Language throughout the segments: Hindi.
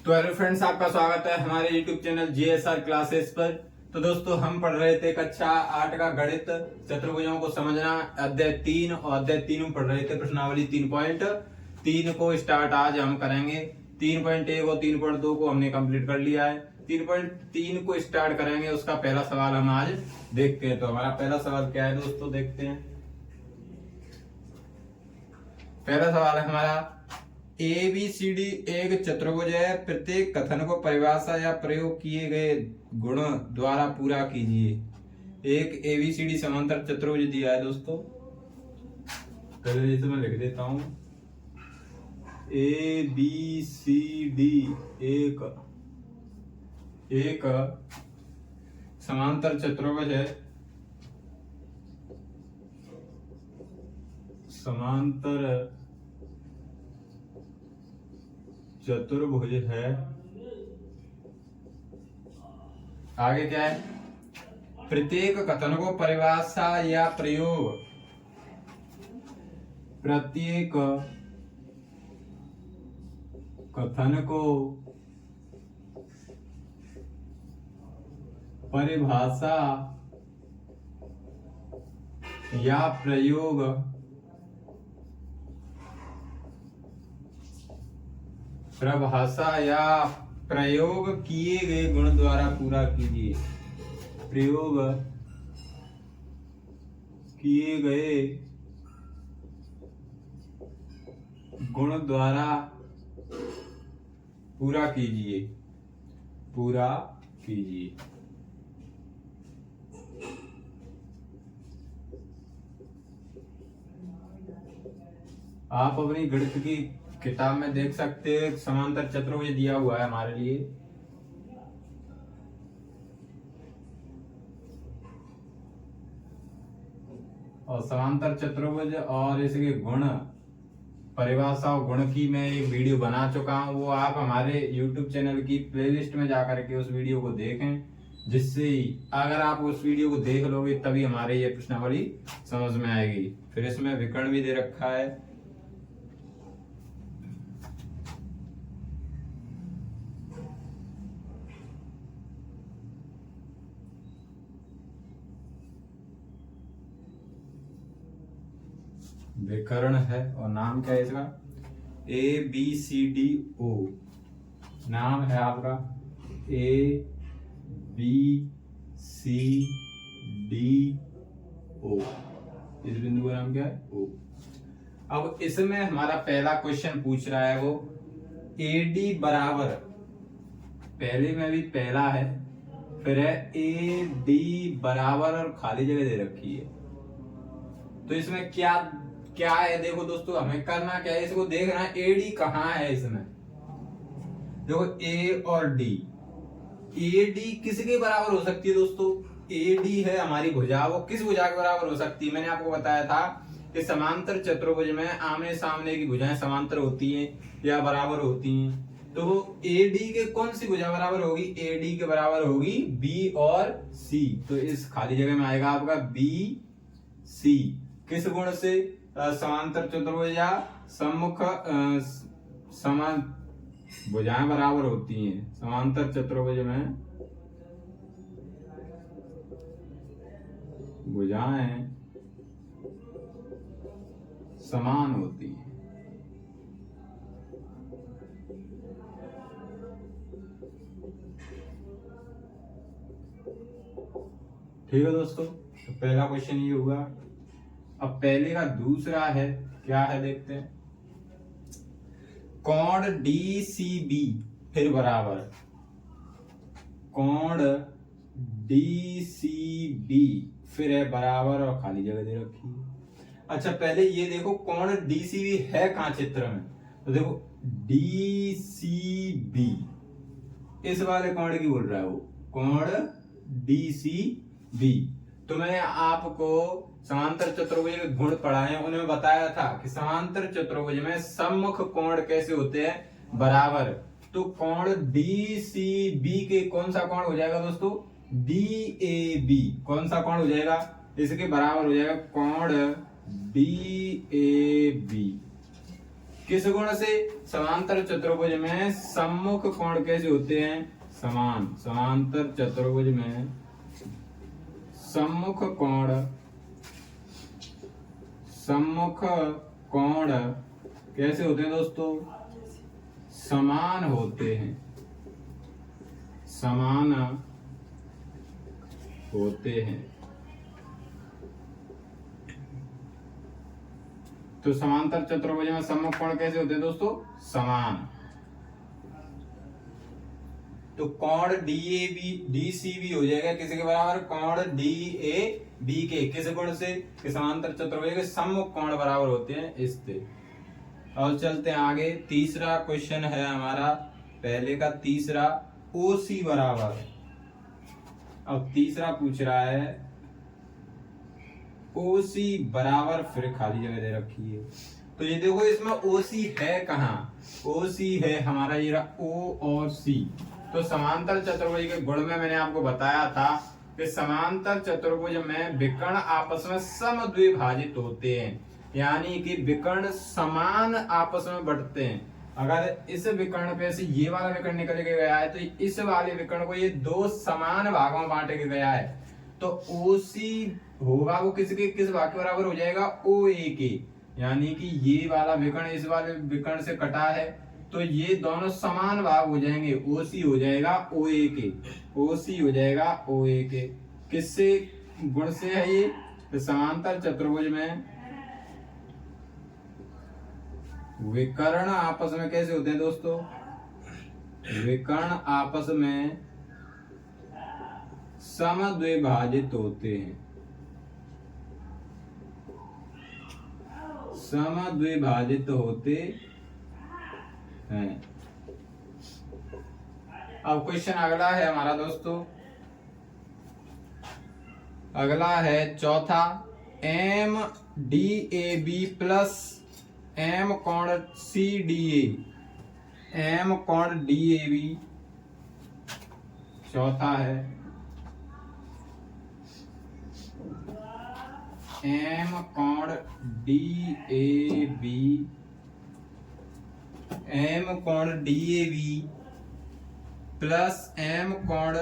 तो हेलो फ्रेंड्स, आपका स्वागत है हमारे YouTube चैनल GSR क्लासेस पर। तो दोस्तों, हम पढ़ रहे थे कक्षा 8 का गणित चतुर्भुजों को समझना अध्याय 3, और अध्याय 3 में पढ़ रहे थे प्रश्नावली 3.3 को स्टार्ट आज हम करेंगे। 3.1 और 3.2 को हमने कंप्लीट कर लिया है। 3.3 को स्टार्ट करेंगे, उसका पहला सवाल हम आज देखते हैं। तो हमारा पहला सवाल क्या है दोस्तों, देखते हैं। पहला सवाल है हमारा, ABCD एक चतुर्भुज है, प्रत्येक कथन को परिभाषा या प्रयोग किए गए गुण द्वारा पूरा कीजिए। एक ABCD समांतर चतुर्भुज दिया है दोस्तों। पहले इसे मैं लिख देता हूं। ABCD एक समांतर चतुर्भुज है। समांतर चतुर्भुज है। आगे क्या है? प्रत्येक कथन को परिभाषा या प्रयोग, प्रत्येक कथन को परिभाषा या प्रयोग किए गए गुण द्वारा पूरा कीजिए। प्रयोग किए गए गुण द्वारा पूरा कीजिए। आप अपनी गणित की किताब में देख सकते हैं, समांतर चतुर्भुज दिया हुआ है हमारे लिए। और समांतर चतुर्भुज और इसके गुण, परिभाषा और गुण की मैं एक वीडियो बना चुका हूं। वो आप हमारे YouTube चैनल की प्लेलिस्ट में जाकर के उस वीडियो को देखें, जिससे अगर आप उस वीडियो को देख लोगे तभी हमारे ये प्रश्नावली समझ में आएगी। फिर इसमें विकर्ण भी दे रखा है। विकर्ण है और नाम क्या है इसका? ABCDO नाम है आपका। ABCDO इस बिंदु का नाम क्या है? O। अब इसमें हमारा पहला क्वेश्चन पूछ रहा है वो AD बराबर, पहले में भी पहला है, फिर है AD बराबर और खाली जगह दे रखी है। तो इसमें क्या है? देखो दोस्तों, हमें करना क्या है, इसको देखना है AD कहाँ है इसमें। देखो A और D, AD किसके बराबर हो सकती है दोस्तों? AD है हमारी भुजा, वो किस भुजा के बराबर हो सकती है? मैंने आपको बताया था कि समांतर चतुर्भुज में आमने सामने की भुजाएं समांतर होती हैं या बराबर होती हैं। तो वो AD के कौन सी भुजा बराबर होगी? AD के बराबर होगी B और C। तो इस खाली जगह में आएगा आपका BC। किस गुण से? समांतर चतुर्भुज या सम्मुख समान भुजाएं बराबर होती हैं। समांतर चतुर्भुज में भुजाएं समान होती हैं। ठीक है दोस्तों, तो पहला क्वेश्चन ये हुआ। अब पहले का दूसरा है, क्या है देखते हैं। कोण DCB फिर बराबर, कोण DCB फिर है बराबर और खाली जगह दे रखी है। अच्छा, पहले ये देखो कोण DCB है कहां चित्र में? तो देखो DCB इस वाले कोण की बोल रहा है वो, कोण DCB। तो मैंने आपको समांतर चतुर्भुज के गुण पढ़ाए, उन्हें बताया था कि समांतर चतुर्भुज में सम्मुख कोण कैसे होते हैं? बराबर। तो कोण DCB के कौन सा कोण हो जाएगा दोस्तों? DAB। कौन सा कोण हो जाएगा? इसके बराबर हो जाएगा कोण DAB। किस गुण से? समांतर चतुर्भुज में सम्मुख कोण कैसे होते हैं? समान। समांतर चतुर्भुज में सम्मुख कोण कैसे होते हैं दोस्तों? समान होते हैं। समान होते हैं। तो समांतर चतुर्भुज में सम्मुख कोण कैसे होते हैं दोस्तों? समान। तो कोण DCB हो जाएगा किसके बराबर? कोण DAB के किस गुण से? कि समांतर चतुर्भुज के सम्मुख कोण बराबर होते हैं इससे। और चलते हैं आगे। तीसरा क्वेश्चन है हमारा पहले का तीसरा, OC बराबर। अब तीसरा पूछ रहा है OC बराबर, फिर खाली जगह दे रखी है। तो ये देखो इसमें OC है कहाँ? OC है हमारा ये रहा O और C। तो समांतर चतुर्भुज के गुण में मैंने आपको बताया था कि समांतर चतुर्भुज में विकर्ण आपस में समद्विभाजित होते हैं, यानी कि विकर्ण समान आपस में बढ़ते हैं। अगर इस विकर्ण पे से ये वाला विकर्ण निकल के गया है तो इस वाले विकर्ण को ये दो समान भागों में बांट के गया है, तो OC होगा वो किसके किस भाग के बराबर हो जाएगा? OA के। यानी कि ये वाला विकर्ण इस वाले विकर्ण से कटा है तो ये दोनों समान भाग हो जाएंगे। OC हो जाएगा OA के। OC हो जाएगा OA के। किससे गुण से है ये? तो समांतर चतुर्भुज में विकर्ण आपस में कैसे होते हैं दोस्तों? विकर्ण आपस में समद्विभाजित होते हैं। समद्विभाजित होते हैं। अब क्वेश्चन अगला है हमारा दोस्तों, अगला है चौथा, MDAB प्लस M कोण CDA। M कोण DAB चौथा है, M कोण DAB, M कोण DAB प्लस M कोण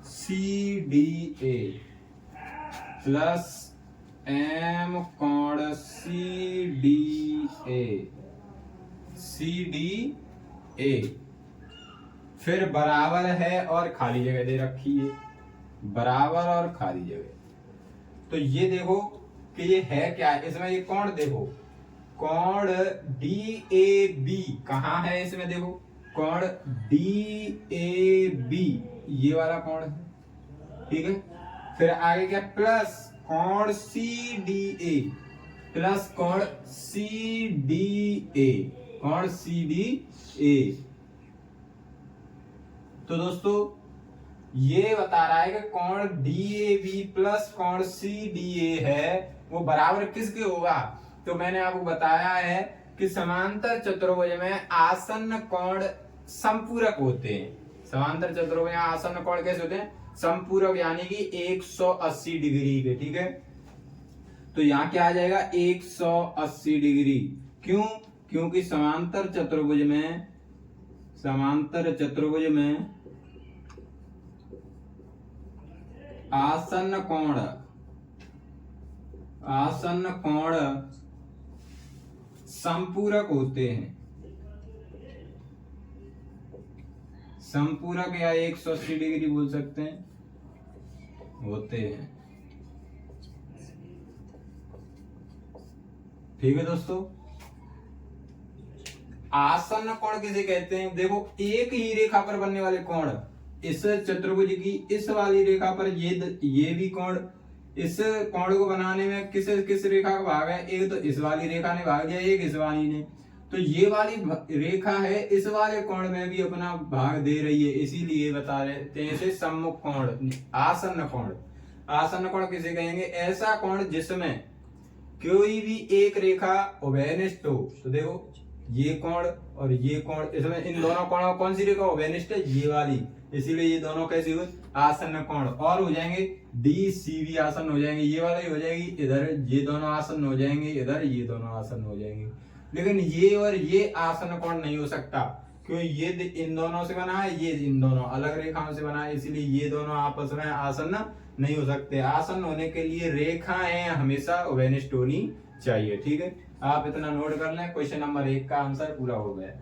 CDA प्लस M कोण CDA फिर बराबर है और खाली जगह दे रखी है। बराबर और खाली जगह। तो ये देखो कि ये है क्या? इसमें ये कोण देखो, कोण DAB कहाँ है? इसमें देखो कोण DAB ये वाला कोण है, ठीक है। फिर आगे क्या? प्लस कोण CDA प्लस कोण CDA, कोण CDA। तो दोस्तों ये बता रहा है कि कोण DAB प्लस कोण CDA है वो बराबर किसके होगा? तो मैंने आपको बताया है कि समांतर चतुर्भुज में आसन्न कोण संपूरक होते हैं। समांतर चतुर्भुज में आसन्न कोण कैसे होते हैं? संपूरक, यानी कि 180 डिग्री के, ठीक है। तो यहाँ क्या आ जाएगा? 180 डिग्री। क्यों? क्योंकि समांतर चतुर्भुज में आसन्न कोण संपूरक होते हैं। संपूरक या 180 डिग्री बोल सकते हैं, होते हैं, ठीक है दोस्तों। आसन्न कोण किसे कहते हैं? देखो एक ही रेखा पर बनने वाले कोण, इस चतुर्भुज की इस वाली रेखा पर ये भी कोण, इस कोण को बनाने में किस रेखा का भाग है? एक तो इस वाली रेखा ने भाग दिया, एक इस वाली ने। तो ये वाली रेखा है इस वाले कोण में भी अपना भाग दे रही है, इसीलिए बता रहे हैं इसे सम्मुख कोण, आसन्न कोण। आसन्न कोण किसे कहेंगे? ऐसा कोण जिसमें कोई भी एक रेखा उभयनिष्ठ हो। तो देखो ये कोण और ये कोण, इसमें इन दोनों कोणों कौन सी रेखा उभयनिष्ठ है? ये वाली, इसीलिए ये दोनों कैसे हुए? आसन्न कोण। और हो जाएंगे DCB आसन्न हो जाएंगे, ये वाला ही हो जाएगी इधर, ये दोनों आसन्न हो जाएंगे इधर, ये दोनों आसन्न हो जाएंगे। लेकिन ये और ये आसन कोण नहीं हो सकता, क्योंकि ये इन दोनों से बना है, ये इन दोनों अलग रेखाओं से बना है, इसलिए ये दोनों आपस में आसन्न नहीं हो सकते। आसन्न होने के लिए रेखाएं हमेशा उभयनिष्ठ होनी चाहिए। ठीक है, आप इतना नोट कर लें। क्वेश्चन नंबर 1 का आंसर पूरा हो गया।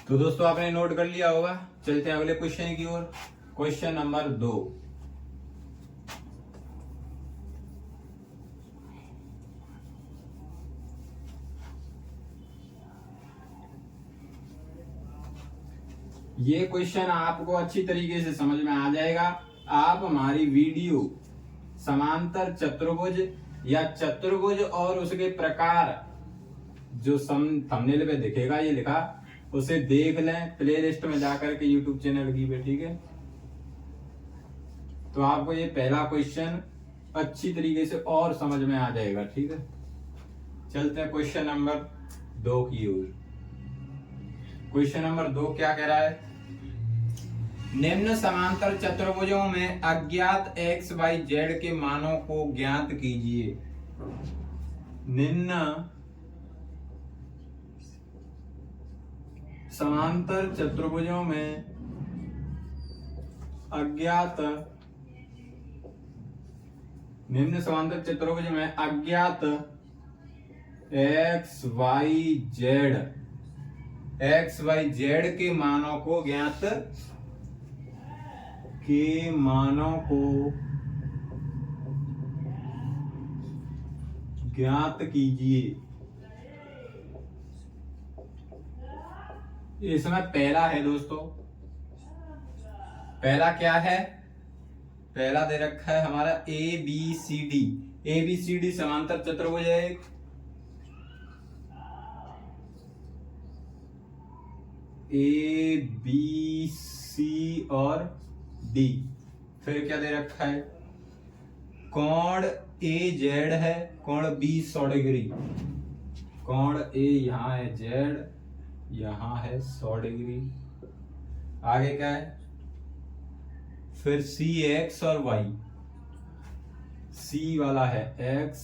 तो दोस्तों आपने नोट कर लिया होगा। चलते हैं अगले क्वेश्चन की ओर। Question number 2। ये क्वेश्चन आपको अच्छी तरीके से समझ में आ जाएगा। आप हमारी वीडियो समांतर चतुर्भुज या चतुर्भुज और उसके प्रकार जो थंबनेल पे दिखेगा ये लिखा, उसे देख लें प्लेलिस्ट में जाकर के यूट्यूब चैनल की पे। ठीक है, तो आपको ये पहला क्वेश्चन अच्छी तरीके से और समझ में आ जाएगा। ठीक है, चलते हैं क्वेश्चन नंबर 2 की ओर। क्वेश्चन नंबर 2 क्या कह रहा है? निम्न समांतर चतुर्भुजों में अज्ञात x, y, z के मानों को ज्ञात कीजिए। निम्न समांतर चतुर्भुजों में अज्ञात निम्न समांतर चतुर्भुज में अज्ञात x, y, z के मानों को ज्ञात कीजिए। इसमें पहला है दोस्तों, पहला क्या है? पहला दे रखा है हमारा ABCD। ABCD समांतर चतुर्भुज है। A B C और D। फिर क्या दे रखा है? कोण AZ है, कोण B 100 डिग्री। कोण A यहाँ है, Z यहाँ है 100 डिग्री। आगे क्या है? फिर C X और Y। C वाला है X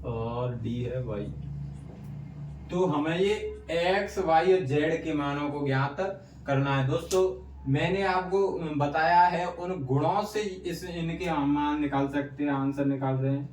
और D है Y। तो हमें ये X, Y और Z के मानों को ज्ञात करना है। दोस्तों मैंने आपको बताया है उन गुणों से इनके हम मान निकाल सकते हैं, आंसर निकाल रहे हैं।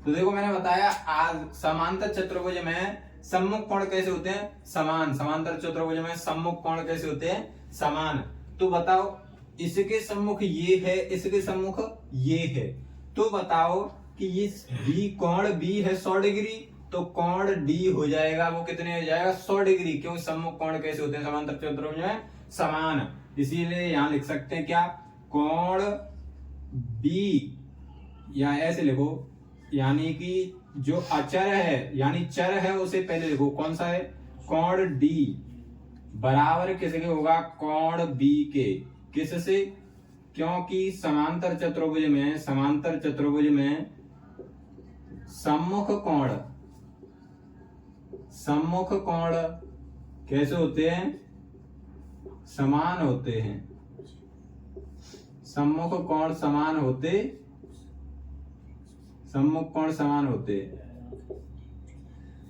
तो देखो मैंने बताया आज समांतर चतुर्भुज में सम्मुख कोण कैसे होते हैं? समान। समांतर चतुर्भुज में सम्मुख कोण कैसे होते हैं? समान। तो बताओ इसके सम्मुख ये है, इसके सम्मुख ये है, तो बताओ कि ये B कोण B है 100 डिग्री, तो कोण D हो जाएगा, वो कितने हो जाएगा? 100 डिग्री। क्योंकि सम्मुख कोण कैसे होते हैं समांतर चतुर्भुज में? समान। इसीलिए यहां लिख सकते हैं क्या? कोण B, या ऐसे लिखो, यानी कि जो अचर है यानी चर है उसे पहले लिखो। कौन सा है? कोण D बराबर किसके होगा? कोण B के। किससे? क्योंकि समांतर चतुर्भुज में सम्मुख कोण कैसे होते हैं? समान होते हैं। सम्मुख कोण समान होते।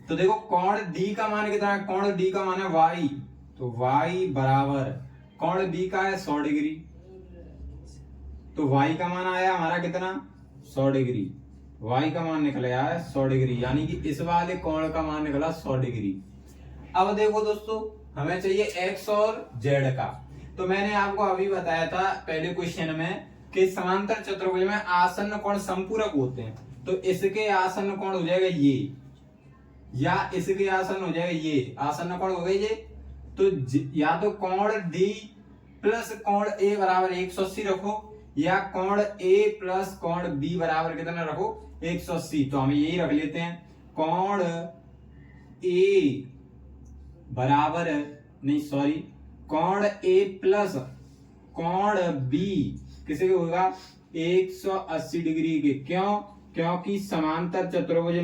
तो देखो कोण D का मान कितना है? कोण D का मान है y, तो y बराबर कोण B का है 100 डिग्री, तो y का मान आया हमारा कितना? 100 डिग्री। y का मान निकल आया है 100 डिग्री, यानी कि इस वाले कोण का मान निकला 100 डिग्री। अब देखो दोस्तों हमें चाहिए x और z का। तो मैंने आपको अभी बताया था पहले क्वेश्चन में कि समांतर चतुर्भुज में आसन्न कोण संपूरक होते हैं। तो इसके आसन्न कोण हो जाएगा ये, या इसके आसन्न हो जाएगा ये। आसन्न कोण हो गए ये। तो या तो कोण D प्लस कोण A बराबर 180 रखो, या कोण A प्लस कोण B बराबर कितना रखो? 180। तो हम यही रख लेते हैं। कोण A बराबर कोण A प्लस कोण B किसे होगा? 180 डिग्री के। क्यों? क्योंकि समांतर चतुर्भुज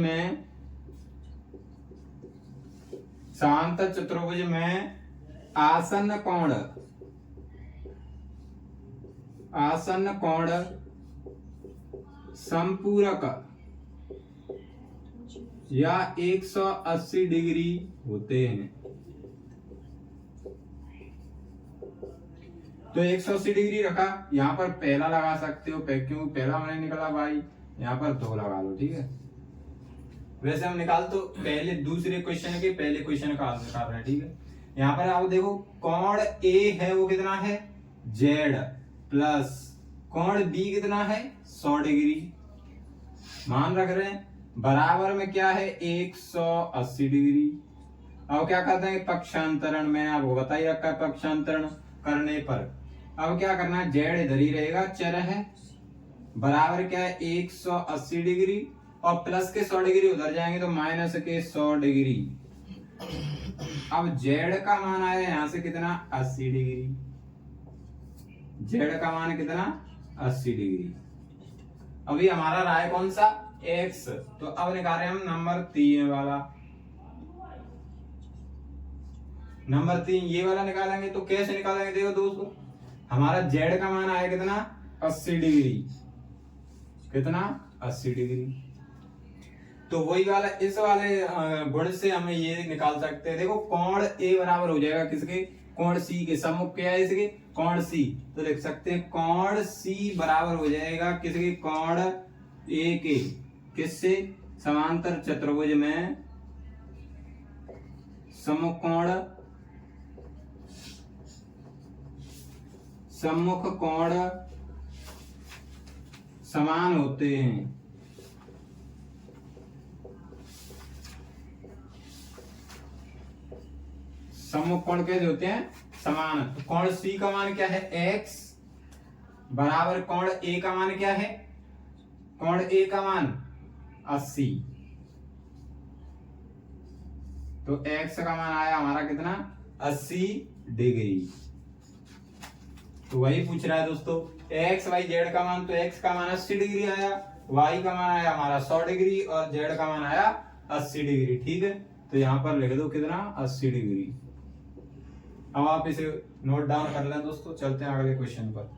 में आसन्न कोण संपूरक या 180 डिग्री होते हैं। तो 180 डिग्री रखा, यहाँ पर पहला लगा सकते हो, क्यों पहला मैंने निकाला भाई, यहाँ पर 2 लगा लो, ठीक है। वैसे हम निकाल तो पहले दूसरे क्वेश्चन के पहले क्वेश्चन का आंसर निकाल रहे हैं, ठीक है। यहाँ पर आप देखो कोण ए है वो कितना है जेड, प्लस कोण बी कितना है 100 डिग्री, मान रख रहे हैं, बराबर में क्या है 180 डिग्री। अब क्या करते हैं पक्षांतरण, मैंने आपको बता ही रखा है पक्षांतरण करने पर। अब क्या करना है, जेड इधर ही रहेगा, चर है, बराबर क्या है 180 डिग्री, और प्लस के 100 डिग्री उधर जाएंगे तो माइनस के 100 डिग्री। अब जेड का मान आया यहां से कितना 80 डिग्री, जेड का मान कितना 80 डिग्री। अभी हमारा रहा है कौन सा x, तो अब निकाल रहे हैं हम नंबर 3 वाला। नंबर 3 ये वाला निकालेंगे तो कैसे निकालेंगे, देखो दोस्तों हमारा z का मान आया कितना 80 डिग्री, कितना 80 डिग्री। तो वही वाला इस वाले गुण से हमें ये निकाल सकते हैं। देखो कोण a बराबर हो जाएगा किसके, कोण c के, सम्मुख क्या है इसके कोण c, तो लिख सकते हैं कोण c बराबर हो जाएगा किसके, कोण a के, किससे, समांतर चतुर्भुज में सम्मुख कोण समान होते हैं। सम्मुख कोण कैसे होते हैं, समान। तो कोण C का मान क्या है x, बराबर कोण A का मान क्या है, कोण A का मान 80, तो x का मान आया हमारा कितना 80 डिग्री। तो वही पूछ रहा है दोस्तों, x y z का मान, तो x का मान 80 डिग्री आया, y का मान आया हमारा 100 डिग्री, और z का मान आया 80 डिग्री, ठीक है। तो यहाँ पर लिख दो कितना 80 डिग्री। अब आप इसे नोट डाउन कर लें दोस्तों, चलते हैं अगले क्वेश्चन पर।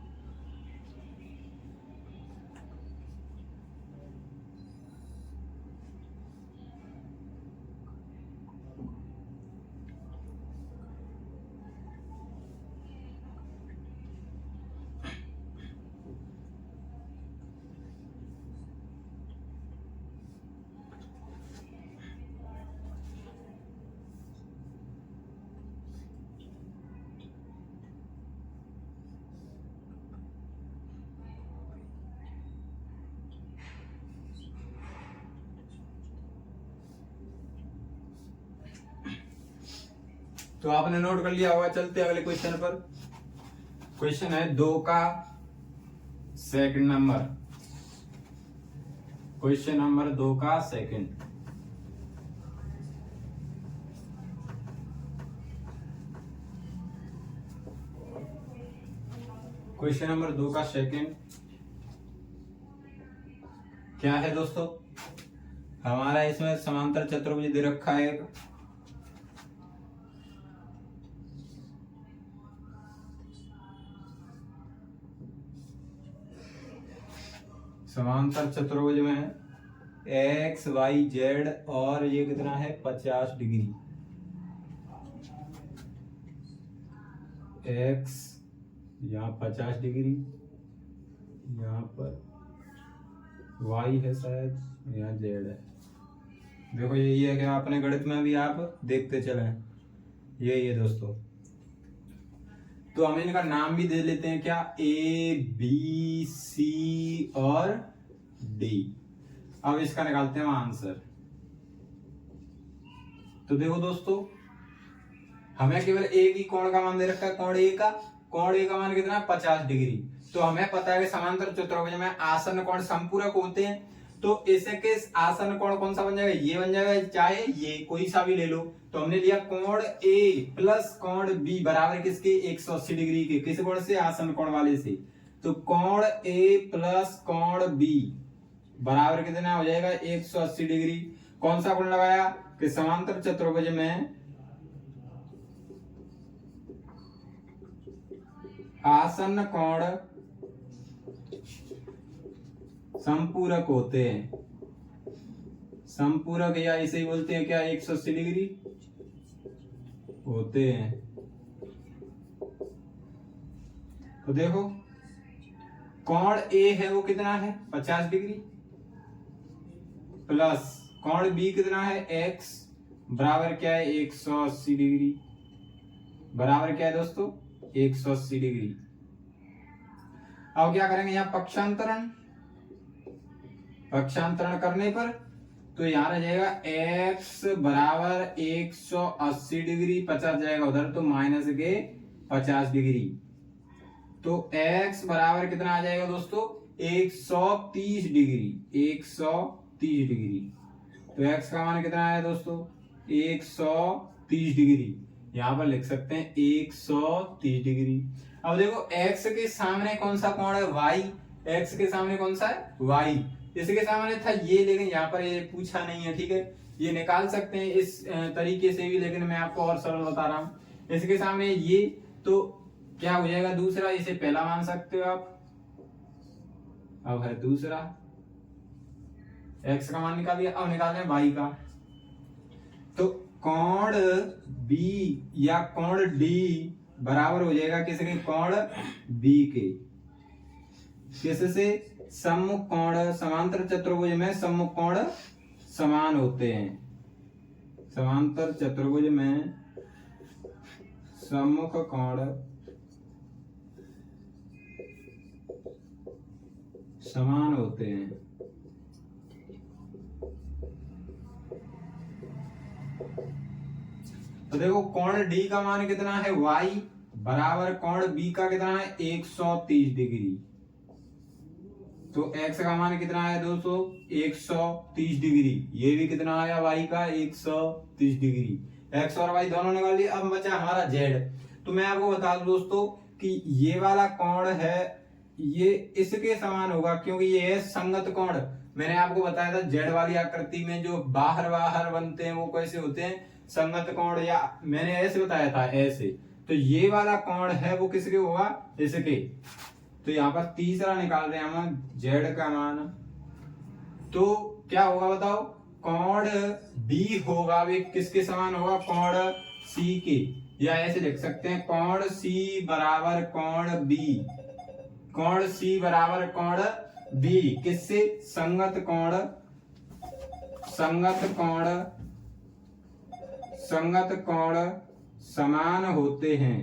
तो आपने नोट कर लिया होगा, चलते हैं अगले क्वेश्चन पर। क्वेश्चन है 2 का सेकंड नंबर, क्वेश्चन नंबर 2 का सेकंड। क्वेश्चन नंबर 2 का सेकंड क्या है दोस्तों, हमारा इसमें समांतर चतुर्भुज दे रखा है एक, समांतर चतुर्भुज में x y z, और ये कितना है 50 डिग्री, x यहाँ 50 डिग्री, यहाँ पर y है शायद, यहाँ z है। देखो यही है कि अपने गणित में भी आप देखते चले, यही है दोस्तों। तो हम इनका नाम भी दे लेते हैं क्या, A B C और D। अब इसका निकालते हैं आंसर। तो देखो दोस्तों हमें केवल एक ही कोण का मान दे रखा है, कोण A का मान कितना है 50 डिग्री। तो हमें पता है कि समांतर चतुर्भुज में आसन्न कोण संपूरक होते हैं, तो इसे के आसन्न कोण कौन सा बन जाएगा, ये बन जाएगा, चाहे ये कोई सा भी ले लो। तो हमने लिया कोण A प्लस कोण B बराबर किसके 180 डिग्री के, किस कोण से, आसन्न कोण वाले से। तो कोण ए प्लस कोण बी बराबर कितना हो जाएगा 180 डिग्री। कौन सा गुण लगाया कि समांतर चतुर्भुज में आसन्न कोण संपूरक होते हैं। संपूरक या इसे ही बोलते हैं क्या 180 डिग्री होते हैं। तो देखो कोण ए है वो कितना है 50 डिग्री प्लस कोण बी कितना है x बराबर क्या है 180 डिग्री बराबर क्या है दोस्तों 180 डिग्री। अब क्या करेंगे यहाँ पक्षांतरण करने पर तो यहाँ रह जाएगा x बराबर 180 डिग्री 50 जाएगा उधर तो माइनस के 50 डिग्री तो x बराबर कितना आ जाएगा दोस्तों 130 डिग्री 130 डिग्री। तो x का मान कितना है दोस्तों 130 डिग्री यहाँ पर लिख सकते हैं 130 डिग्री। अब देखो x के सामने कौन सा कोण है y x के सामने कौन सा है y इसके सामने था ये लेकिन यहाँ पर ये पूछा नहीं है ठीक है। ये निकाल सकते हैं इस तरीके से भी लेकिन मैं आपको और सरल बता रहा हूँ। इसके सामने ये तो क्या हो जाएगा दूसरा इसे पहला मान सकते हो आप। अब है दूसरा x का मान निकाल दिया अब निकाल रहे हैं y का। तो कोण b या कोण d बराबर हो जाएगा किसके कोण b के किससे सम्मुख कोण समांतर चतुर्भुज में सम्मुख कोण समान होते हैं। समांतर चतुर्भुज में सम्मुख कोण समान होते हैं। तो देखो कोण डी का मान कितना है y बराबर कोण b का कितना है 130 डिग्री। तो x का मान कितना है दोस्तों 130 डिग्री ये भी कितना आया y का 130 डिग्री। x और y दोनों निकाल लिए। अब बचा हमारा z। तो मैं आपको बता दूं दोस्तों कि ये वाला कोण है ये इसके समान होगा क्योंकि ये है संगत कोण। मैंने आपको बताया था z वाली आकृति में जो बाहर बाहर बनते हैं वो कैसे होते हैं संगत कोण या मैंने ऐसे बताया था ऐसे। तो ये वाला कोण है वो किसके होगा इसके। तो यहाँ पर तीसरा निकाल रहे हैं हम z का मान। तो क्या होगा बताओ कोण b होगा वे किसके समान होगा कोण c के या ऐसे लिख सकते हैं कोण c बराबर कोण b। कोण c बराबर कोण b किससे संगत कोण समान होते हैं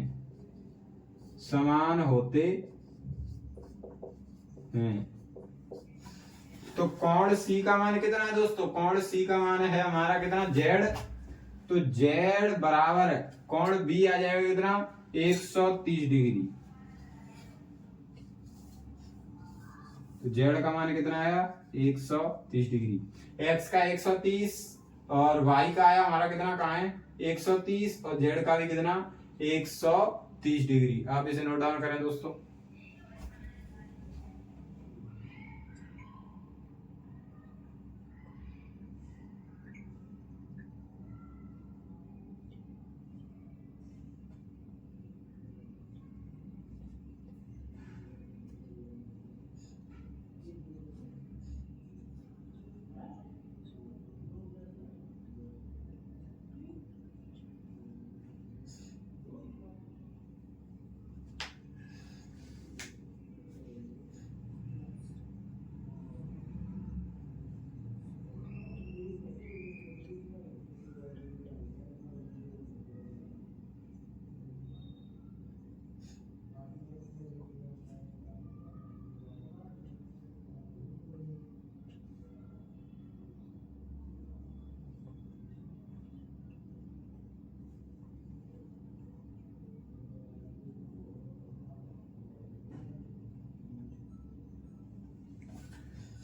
तो कोण C का मान कितना है दोस्तों कोण C का मान है हमारा कितना Z। तो Z बराबर कोण B आ जाएगा कितना 130 डिग्री। तो Z का मान कितना आया 130 डिग्री। X का 130 और Y का आया हमारा कितना कहाँ है 130 और Z का भी कितना 130 डिग्री। आप इसे नोट डाउन करें दोस्तों।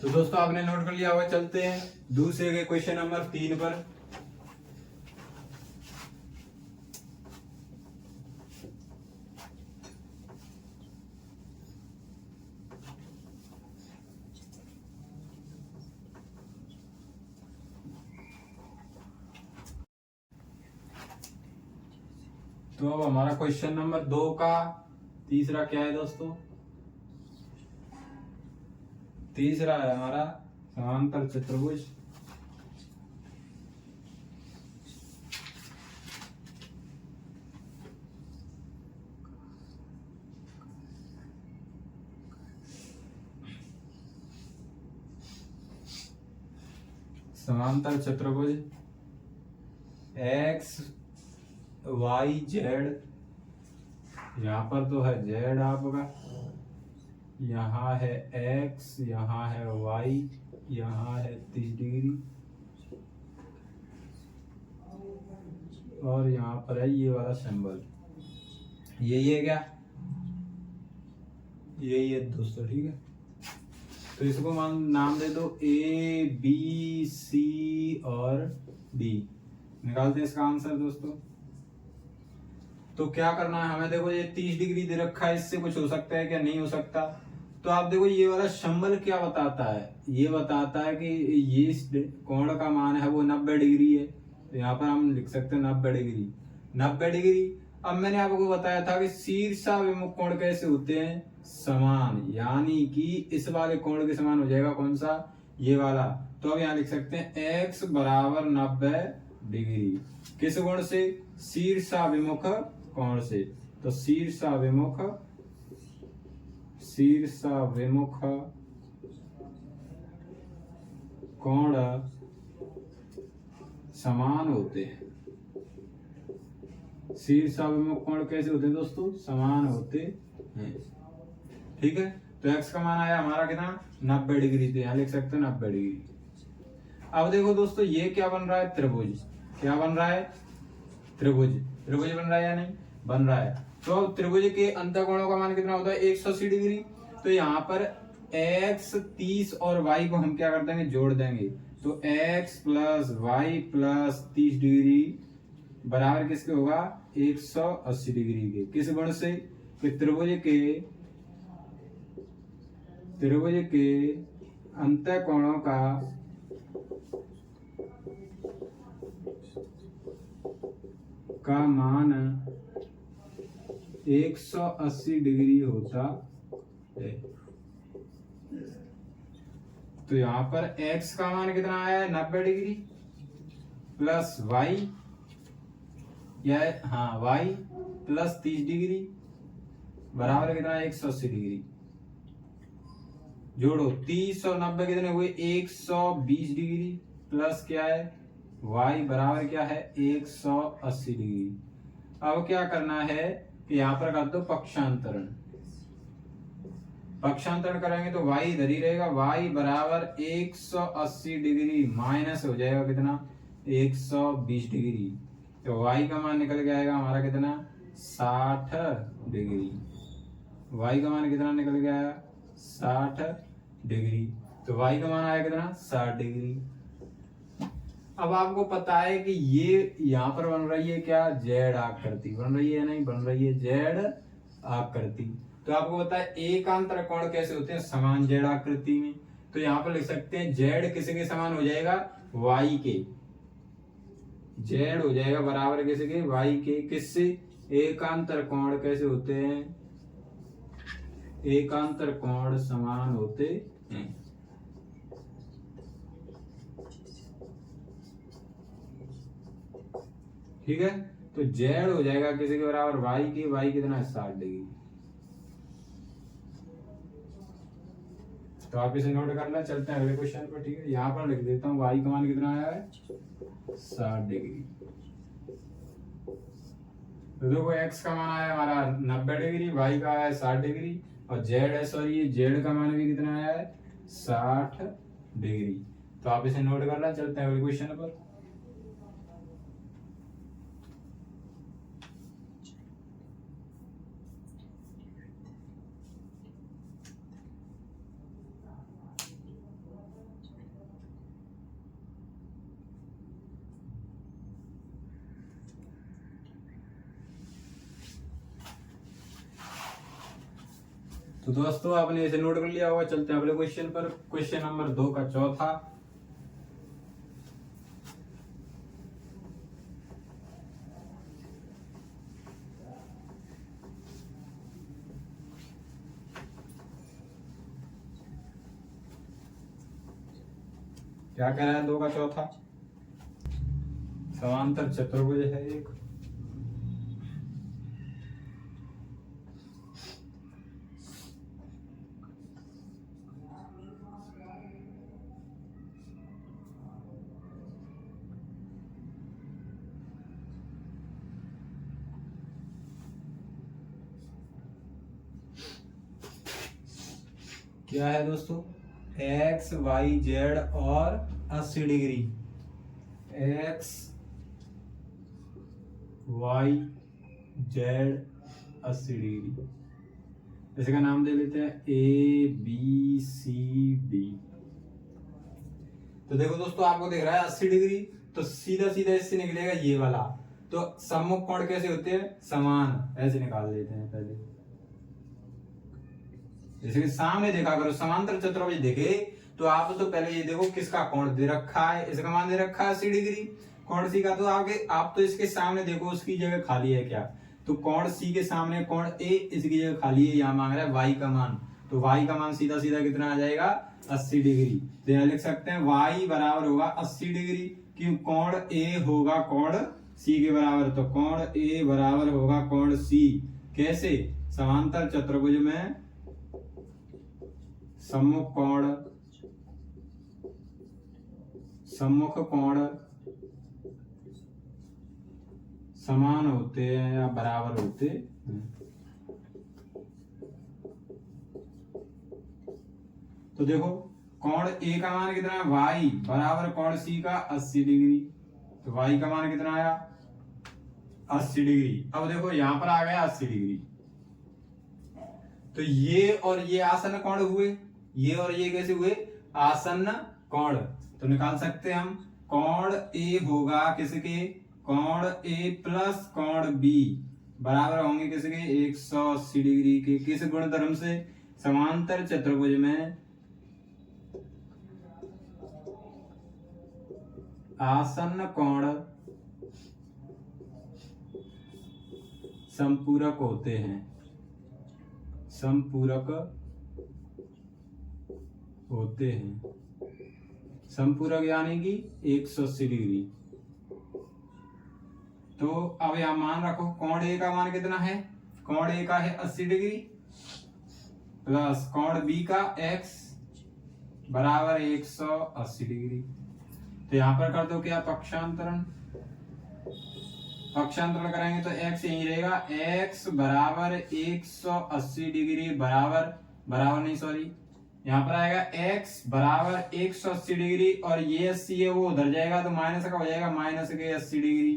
तो दोस्तों आपने नोट कर लिया होगा। चलते हैं दूसरे के क्वेश्चन नंबर 3 पर। तो अब हमारा क्वेश्चन नंबर 2 का तीसरा क्या है दोस्तों? तीसरा है हमारा समांतर चतुर्भुज। समांतर चतुर्भुज एक्स वाई जेड, यहाँ पर तो है जेड आपका, यहाँ है एक्स, यहाँ है वाई, यहाँ है 30 डिग्री और यहाँ पर है ये वाला सिंबल। यही है क्या? यही है दोस्तों, ठीक है। तो इसको नाम दे दो ए बी सी और डी। निकालते हैं इसका आंसर दोस्तों। तो क्या करना है हमें, देखो ये 30 डिग्री दे रखा है, इससे कुछ हो सकता है क्या? नहीं हो सकता। तो आप देखो ये वाला सिंबल क्या बताता है, ये बताता है कि ये कोण का मान है वो 90 डिग्री है। तो यहाँ पर हम लिख सकते हैं 90 डिग्री, 90 डिग्री। अब मैंने आपको बताया था कि शीर्षाभिमुख कोण कैसे होते हैं? समान, यानी कि इस वाले कोण के समान हो जाएगा कौन सा? ये वाला। तो अब यहाँ लिख सकते हैं x बराबर 90 डिग्री। किस कोण से? शीर्षाभिमुख कोण से। तो शीर्षाभिमुख कोण समान होते हैं। शीर्षाभिमुख कोण कैसे होते हैं दोस्तों? समान होते हैं, ठीक है। तो x का मान आया हमारा कितना? 90 डिग्री। तो यहाँ लिख सकते हैं 90 डिग्री। अब देखो दोस्तों ये क्या बन रहा है? त्रिभुज। क्या बन रहा है? त्रिभुज। त्रिभुज बन रहा है या नहीं? बन रहा है। तो अब त्रिभुज के अंतःकोणों का मान कितना होता है? 180 डिग्री। तो यहाँ पर x 30 और y को हम क्या कर देंगे? जोड़ देंगे। तो x plus Y plus 30 degree बराबर किसके होगा? 180 डिग्री के। किस गुण से? कि त्रिभुज के अंतःकोणों का मान 180 डिग्री होता है। तो यहाँ पर x का मान कितना आया है? 90 डिग्री प्लस y, यह हाँ y प्लस 30 डिग्री बराबर कितना है? 180 डिग्री। जोड़ो 30 और 90 कितने हुए? 120 डिग्री प्लस क्या है? y बराबर क्या है? 180 डिग्री। अब क्या करना है कि यहाँ पर कर दो पक्षांतरण। पक्षांतरण करेंगे तो y इधर ही रहेगा, y बराबर 180 डिग्री माइनस हो जाएगा कितना? 120 डिग्री। तो y का मान निकल के आएगा हमारा कितना? 60 डिग्री। y का मान कितना निकल के आया? 60 डिग्री। तो y का मान आया कितना? 60 डिग्री। अब आपको पता है कि ये यहाँ पर बन रही है क्या? जेड आकृति बन रही है, नहीं बन रही है? जेड आकृति। तो आपको पता है एकांतर कोण कैसे होते हैं? समान जेड आकृति में। तो यहाँ पर लिख सकते हैं जेड किसी के समान हो जाएगा? वाई के। जेड हो जाएगा बराबर किसी के? वाई के। किससे? एकांतर कोण कैसे होते हैं? एकांतर कोण समान होते हैं। ठीक है। तो जेड हो जाएगा किसी के बराबर? वाई के। वाई कितना है? 60 डिग्री। तो आप इसे नोट कर लें। चलते हैं अगले क्वेश्चन पर, ठीक है। यहाँ पर लिख देता हूँ वाई का मान कितना आया है? 60 डिग्री। तो देखो x का मान आया हमारा 90 डिग्री, y का आया है 60 डिग्री और जेड है, सॉरी ये जेड का मान भी कितना आया है? 60 डिग्री। तो आप इसे नोट कर लें। चलते हैं अगले क्वेश्चन पर। तो दोस्तों आपने इसे नोट कर लिया होगा। चलते हैं अगले क्वेश्चन पर। क्वेश्चन नंबर 2 का चौथा। क्या कह रहा है 2 का चौथा? समांतर चतुर्भुज है एक। क्या है दोस्तों? एक्स वाई जेड और 80 degree. X Y Z 80 degree. इसका नाम दे लेते हैं ए बी सी डी। तो देखो दोस्तों, आपको दिख रहा है 80 डिग्री, तो सीधा सीधा इससे निकलेगा ये वाला। तो सम्मुख कोण कैसे होते हैं? समान। ऐसे निकाल लेते हैं पहले। जैसे कि सामने देखा करो, समांतर चतुर्भुज देखे तो आप तो पहले ये देखो किसका कोण दे रखा है। इसका मान दे रखा है 80 डिग्री। कोण सी का तो आगे आप तो इसके सामने देखो उसकी जगह खाली है क्या। तो कोण सी के सामने कोण ए, इसकी जगह खाली है। यहाँ मांग रहा है वाई का मान। तो वाई का मान सीधा सीधा कितना आ जाएगा? 80 डिग्री। तो यहाँ लिख सकते हैं वाई बराबर होगा 80 डिग्री, क्यों? कोण ए होगा कोण सी के बराबर। तो कोण ए बराबर होगा कोण सी। कैसे? समांतर चतुर्भुज में सम्मुख कोण समान होते हैं या बराबर होते हैं। तो देखो कोण ए का मान कितना है? वाई बराबर कोण सी का 80 डिग्री। तो वाई का मान कितना आया? 80 डिग्री। अब देखो यहां पर आ गया 80 डिग्री। तो ये और ये आसन्न कोण हुए। ये और ये कैसे हुए? आसन्न कोण। तो निकाल सकते हैं हम। कोण ए होगा किसके? कोण ए प्लस कोण बी बराबर होंगे किसके? 180 डिग्री के। किस गुणधर्म से? समांतर चतुर्भुज में आसन्न कोण संपूरक होते हैं। संपूरक होते हैं। संपूरक यानी कि 180 डिग्री। तो अब यहां मान रखो, कोण ए का मान कितना है? कोण ए का है 80 डिग्री प्लस कोण बी का x बराबर 180 डिग्री। तो यहां पर कर दो क्या? पक्षांतरण। पक्षांतरण करेंगे तो x यही रहेगा। x बराबर 180 डिग्री बराबर नहीं सॉरी, यहाँ पर आएगा x बराबर 180 डिग्री और ये 80 है वो उधर जाएगा तो माइनस का हो जाएगा, माइनस के 80 डिग्री।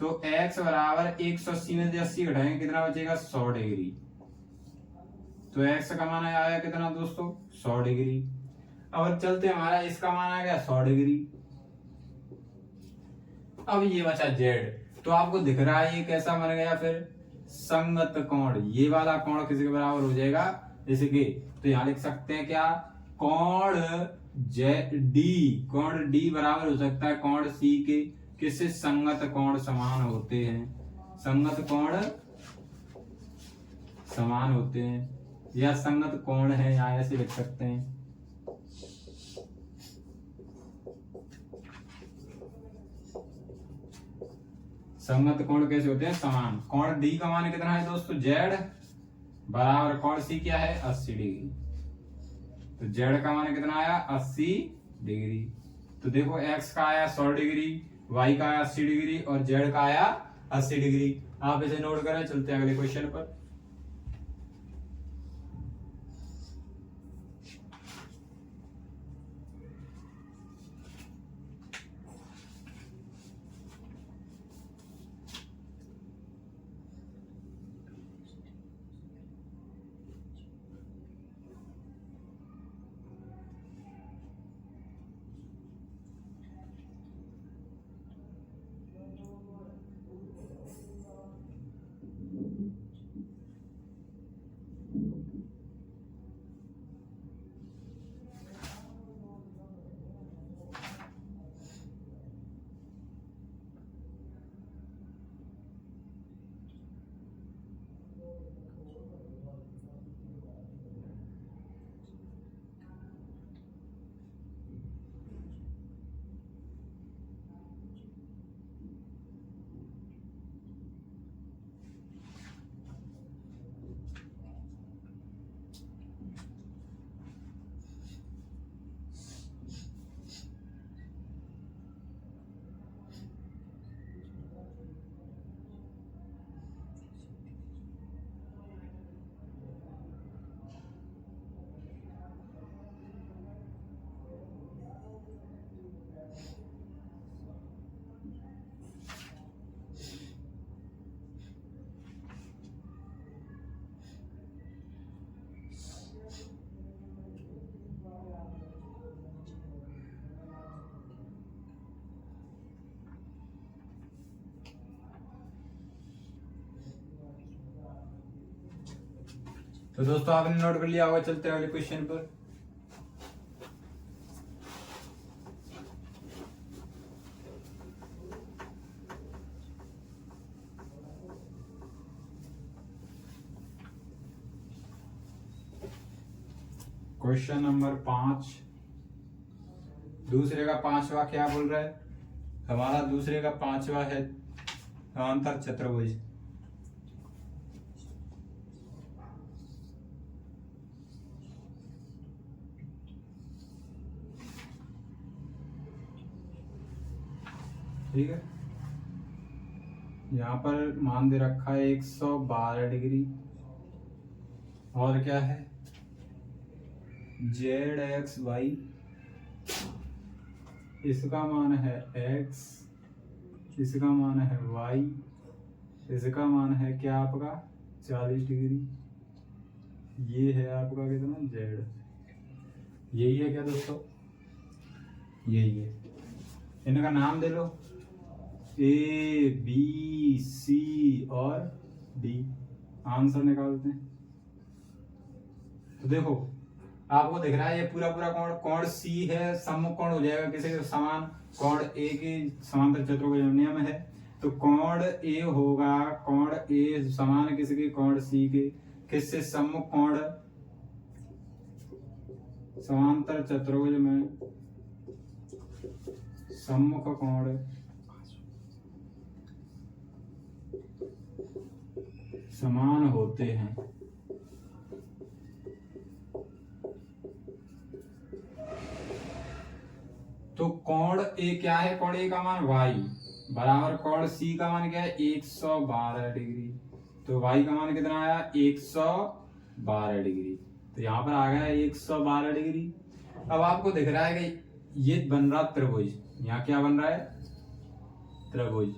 तो x बराबर 180 में से 80 घटाएंगे कितना बचेगा? 100 डिग्री। तो x का मान आया कितना दोस्तों? 100 डिग्री। अब चलते हमारा इसका मान आ गया 100 डिग्री। अब ये बचा z। तो आपको दिख रहा है ये कैसा बन गया? फिर संगत कोण। ये वाला कोण किसके बराबर हो जाएगा? जैसे कि तो यहां लिख सकते हैं क्या? कोण डी। कोण डी बराबर हो सकता है कोण सी के। किससे? संगत कोण समान होते हैं। संगत कोण समान होते हैं या संगत कोण है, यहाँ ऐसे लिख सकते हैं। संगत कोण कैसे होते हैं? समान। कोण डी का मान कितना है दोस्तों? z बराबर कोण सी क्या है? 80 डिग्री। तो z का मान कितना आया? 80 डिग्री। तो देखो x का आया 100 डिग्री, y का आया 80 डिग्री और z का आया 80 डिग्री। आप इसे नोट करें। चलते हैं अगले क्वेश्चन पर। तो दोस्तों आपने नोट कर लिया होगा, चलते हैं अगले क्वेश्चन पर। क्वेश्चन नंबर 5, दूसरे का पांचवा क्या बोल रहा है? हमारा दूसरे का पांचवा है समांतर चतुर्भुज। ठीक है, यहां पर मान दे रखा है 112 डिग्री, और क्या है ZXY, इसका मान है X, इसका मान है Y, इसका मान है क्या आपका 40 डिग्री, ये है आपका कितना Z। यही है क्या दोस्तों? यही है। इनका नाम दे लो ABC और D, आंसर निकालते हैं। तो देखो आपको दिख रहा है ये पूरा पूरा कोण, कोण C है, सम्मुख कोण हो जाएगा किसी के समान, कोण A के समांतर चतुर्भुज नियम है, तो कोण A होगा, कोण A समान किसी के कोण C के, किससे? सम्मुख कोण, समांतर चतुर्भुज में सम्मुख कोण समान होते हैं। तो कोण ए क्या है? कोण ए का मान y बराबर कोण C का मान क्या है? 112 डिग्री। तो y का मान कितना आया? 112 डिग्री। तो यहाँ पर आ गया 112 डिग्री। अब आपको दिख रहा है कि ये बन रहा त्रिभुज, यहाँ क्या बन रहा है? त्रिभुज।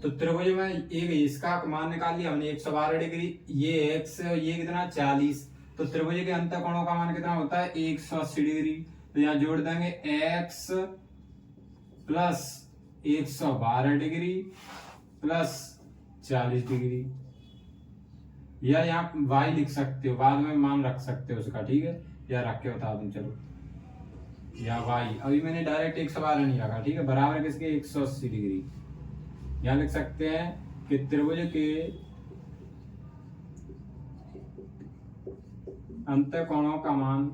तो त्रिभुज में एक इसका मान निकाल लिया हमने 112 डिग्री, ये x, ये कितना 40। तो त्रिभुज के अंत कोणों का मान कितना होता है? 180 डिग्री। तो यहाँ जोड़ देंगे x plus 112 degree plus 40 degree, या यहाँ y लिख सकते हो, बाद में मान रख सकते हो उसका, ठीक है, या रख के बता दूं चलो, या y अभी मैंने डायरेक्ट 112 नहीं रखा, ठीक है, बराबर किसके? 180 डिग्री। यहाँ लिख सकते हैं कि त्रिभुज के अंत कोणों का मान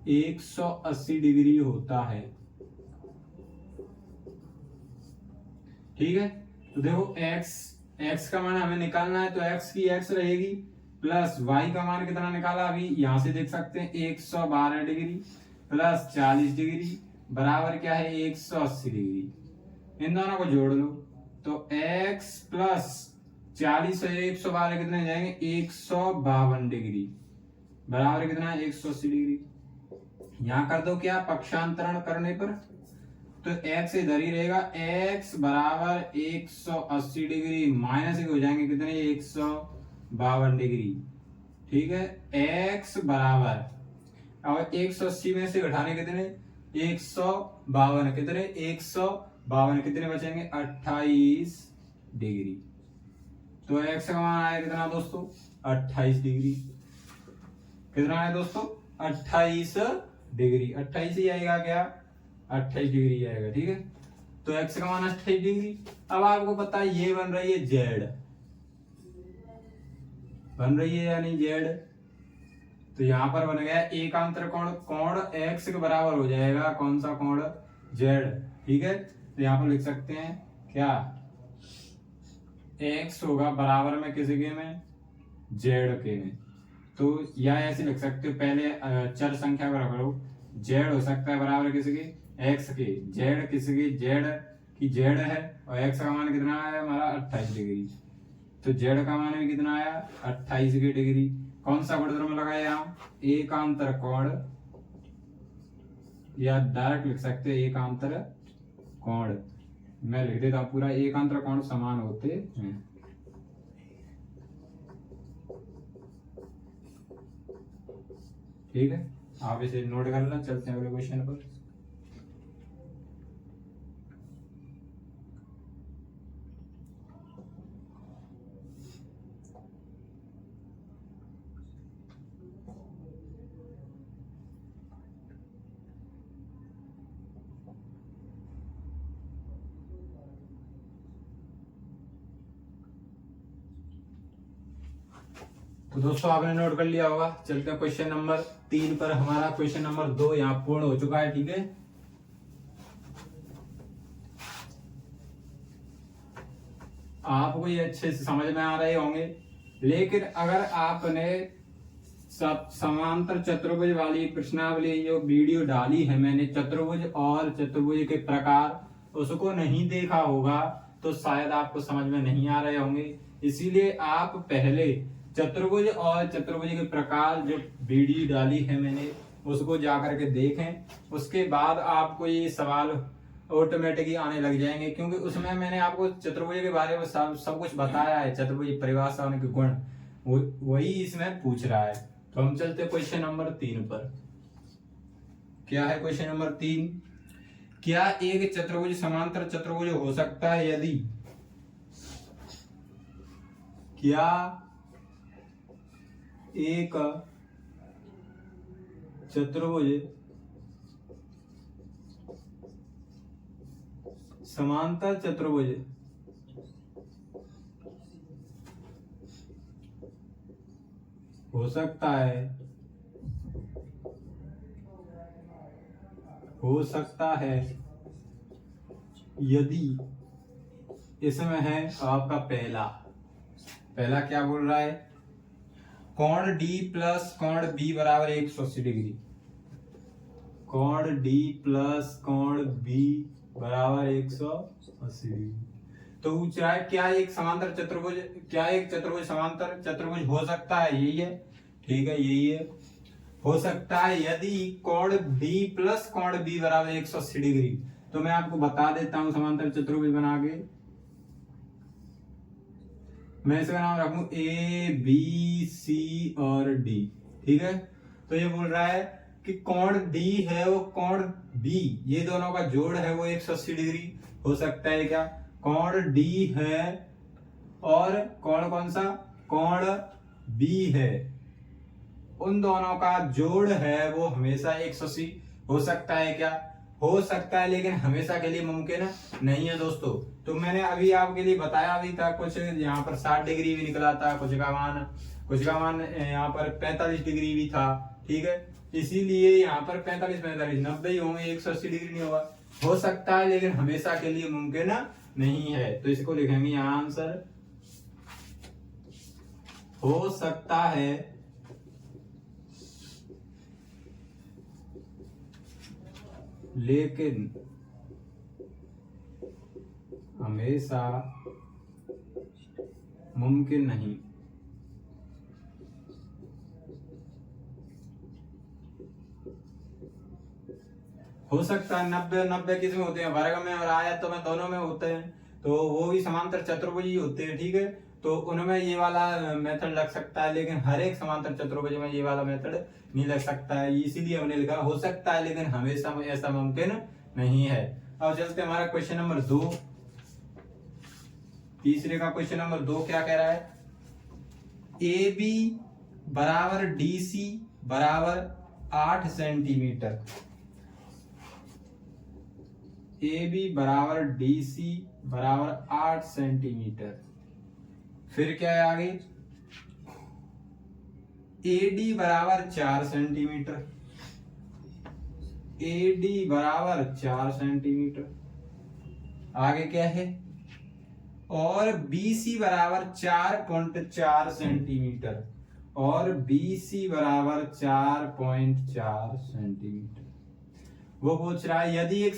एक 180 डिग्री होता है। ठीक है, तो देखो x का मान हमें निकालना है, तो x की x रहेगी प्लस y का मान कितना निकाला अभी यहां से देख सकते हैं 112 डिग्री प्लस 40 डिग्री बराबर क्या है? 180 डिग्री। इन दोनों को जोड़ लो तो x प्लस 40 और 112 कितने जाएंगे? 152 डिग्री बराबर कितना है? 180 डिग्री। यहां कर दो क्या? पक्षांतरण करने पर तो x इधर ही रहेगा, x बराबर 180 डिग्री माइनस हो जाएंगे कितने? 152 डिग्री। ठीक है, x बराबर, अब 180 में से घटाने कितने? 152, कितने? 152, कितने बचेंगे? 28 डिग्री। तो x का मान आया कितना दोस्तों? 28 डिग्री। कितना है दोस्तों? 28 डिग्री। 28 ही आएगा क्या? 28 डिग्री आएगा। ठीक है, तो x का मान 28 डिग्री। अब आपको पता है ये बन रही है z, बन रही है या नहीं z? तो यहां पर बन गया एकांतर कोण, कोण x के बराबर हो जाएगा कौन सा कोण? z। ठीक है, तो यहां पर लिख सकते हैं क्या? x होगा बराबर में किसी के में? z के में। तो या ऐसे लिख सकते हो, पहले चर संख्या को रख लो, z हो सकता है बराबर किसी के? x के। z किसी की? z की z है, और x का मान कितना आया हमारा? 28 डिग्री। तो z का मान भी कितना आया? 28 की डिग्री। कौन सा गुणधर्म लगाया यहाँ? एकांतर कोण, या डायरेक्ट लिख सकते हैं एकांतर कोण। मैं लिख देता हूं पूरा, एकांतर कोण समान होते हैं। ठीक है, आप इसे नोट कर लेना। चलते हैं अगले क्वेश्चन पर। तो दोस्तों आपने नोट कर लिया होगा। चलते हैं क्वेश्चन नंबर 3 पर। हमारा क्वेश्चन नंबर 2 यहाँ पूर्ण हो चुका है, ठीक है। आपको ये अच्छे से समझ में आ रहे होंगे, लेकिन अगर आपने समांतर चतुर्भुज वाली प्रश्नावली जो वीडियो डाली है मैंने, चतुर्भुज और चतुर्भुज के प्रकार, उसको नहीं देखा होगा तो शायद आपको समझ में नहीं आ रहे होंगे। इसीलिए आप पहले चतुर्भुज और चतुर्भुज के प्रकार जो वीडियो डाली है मैंने, उसको जाकर के देखें। उसके बाद आपको ये सवाल ऑटोमेटिकली आने लग जाएंगे, क्योंकि उसमें मैंने आपको चतुर्भुज के बारे में सब कुछ बताया है। चतुर्भुज परिभाषा, उनके गुण, वही इसमें पूछ रहा है। तो हम चलते क्वेश्चन नंबर 3 पर। क्या है क्वेश्चन नंबर 3? क्या एक चतुर्भुज समांतर चतुर्भुज हो सकता है यदि क्या एक चतुर्भुज समांतर चतुर्भुज हो सकता है, यदि इसमें है आपका पहला क्या बोल रहा है? कोण D प्लस कोण B बराबर 180 डिग्री। कोण D प्लस कोण B बराबर 180 डिग्री। तो पूछ रहा है क्या एक चतुर्भुज समांतर चतुर्भुज हो सकता है? यही है, ठीक है, यही है। हो सकता है यदि कोण D प्लस कोण B बराबर 180 डिग्री। तो मैं आपको बता देता हूं समांतर चतुर्भुज बना के। मैं इसका नाम रखूं A B C और D, ठीक है। तो ये बोल रहा है कि कोण D है वो कोण B, ये दोनों का जोड़ है वो 180 डिग्री हो सकता है क्या? कोण D है और कोण कौन सा? कोण B है, उन दोनों का जोड़ है वो हमेशा 180 हो सकता है क्या? हो सकता है, लेकिन हमेशा के लिए मुमकिन नहीं है दोस्तों। तो मैंने अभी आपके लिए बताया भी था, कुछ यहाँ पर 60 डिग्री भी निकला था, कुछ का मान यहाँ पर 45 डिग्री भी था, ठीक है। इसीलिए यहाँ पर 45 90 ही होंगे, 180 डिग्री नहीं होगा। हो सकता है लेकिन हमेशा के लिए मुमकिन नहीं है। तो इसको लिखेंगे यहाँ आंसर, हो सकता है लेकिन हमेशा मुमकिन नहीं। हो सकता है 90 किस में होते हैं? वर्ग में और आयत में, दोनों में होते हैं। तो वो भी समांतर चतुर्भुज ही होते हैं, ठीक है। तो उनमें ये वाला मेथड लग सकता है, लेकिन हर एक समांतर चतुर्भुज में ये वाला मेथड नहीं लग सकता है। इसीलिए हमने लिखा हो सकता है लेकिन हमेशा ऐसा मुमकिन नहीं है। अब चलते हमारा क्वेश्चन नंबर 2। तीसरे का क्वेश्चन नंबर 2 क्या कह रहा है? AB बराबर DC बराबर 8 सेंटीमीटर। AB बराबर DC बराबर 8 सेंटीमीटर। फिर क्या है आगे? AD बराबर 4 सेंटीमीटर। AD बराबर 4 सेंटीमीटर। आगे क्या है? और BC बराबर 4.4 सेंटीमीटर। और BC बराबर 4.4 सेंटीमीटर। वो पूछ रहा है यदि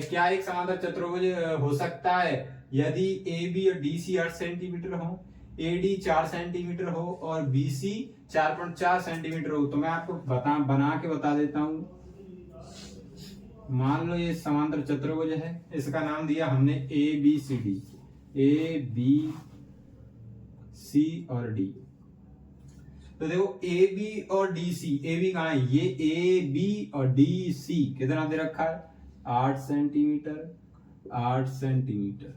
क्या एक समांतर चतुर्भुज हो सकता है यदि AB और DC 8 सेंटीमीटर हो, AD 4 सेंटीमीटर हो और BC 4.4 सेंटीमीटर हो। तो मैं आपको बना के बता देता हूं। मान लो ये समांतर चतुर्भुज है, इसका नाम दिया हमने ABCD, ABC और D। तो देखो AB और DC, AB कहाँ है? ये AB और DC कितना दे रखा है? 8 सेंटीमीटर, 8 सेंटीमीटर।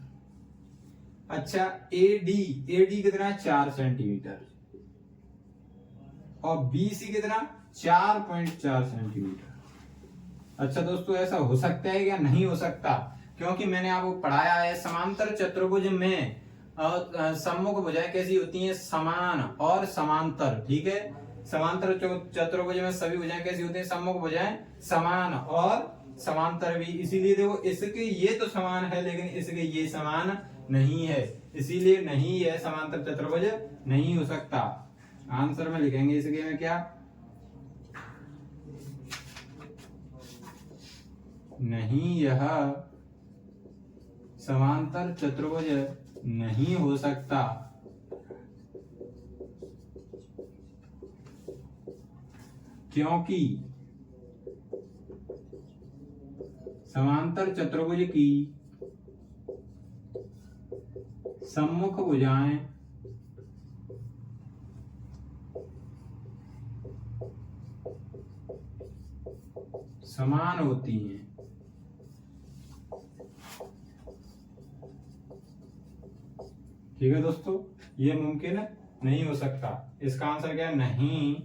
अच्छा AD कितना है? 4 सेंटीमीटर। और BC कितना? 4.4 सेंटीमीटर। अच्छा दोस्तों, ऐसा हो सकता है क्या? नहीं हो सकता, क्योंकि मैंने आपको पढ़ाया है समांतर चतुर्भुज में और सम्मुख भुजाएं कैसी होती हैं? समान और समांतर। ठीक है, समांतर चतुर्भुज में सभी भुजाएं कैसी होती हैं? सम्मुख भुजाएं समान और समांतर भी। इसीलिए देखो इसके ये तो समान है लेकिन इसके ये समान नहीं है, इसीलिए नहीं है, समांतर चतुर्भुज नहीं हो सकता। आंसर में लिखेंगे इसके में क्या? नहीं, यह समांतर चतुर्भुज नहीं हो सकता। क्योंकि समांतर चतुर्भुज की सम्मुख भुजाएं समान होती हैं। ठीक है दोस्तों, ये मुमकिन नहीं हो सकता। इसका आंसर क्या है? नहीं,